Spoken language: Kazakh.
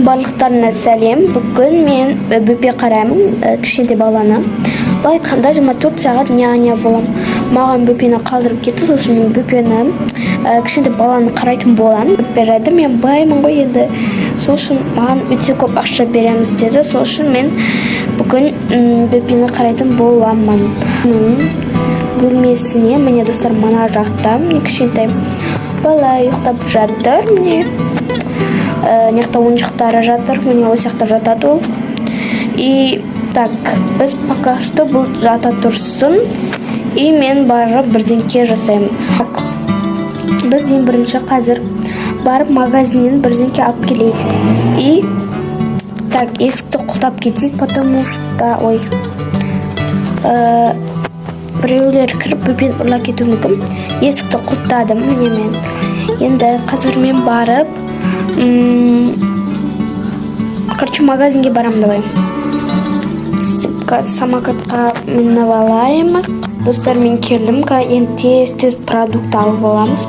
Барлықтарына сәлем. Бүгін мен бөпе қараймын, кішкентай баланы. Былай айтқанда 24 сағат няня болам. Маған бөпені қалдырып кетті, сол үшін мен бөпені кішкентай баланы қарайтын боламын. Береді, мен баймын ғой енді. Сол үшін маған өте көп ақша береміз деді. Сол үшін мен бүгін бөпені қарайтын боламын. Бөлмесіне, міне достар, мына жақта кішкентай бала ұйықтап жатыр. Міне некто ойыншықтары жатыр, міне осы жақта жатады ол. И так, біз пока что бұл жата тұрсын, и мен барып бірдеңке жасаймын. Біз ең бірінші қазір барып магазиннен бірдеңке алып келейік. И так, есікті құлтап кетейік, потому что біреулер кіріп бөпені ұрлап кетуі мүмкін. Есікті құлттадым, міне мен. Енді қазір мен барып короче, магазинге барам, давай. Самокатқа мініп алайым. Достар, мен келдім, енді тез продукт алып аламыз.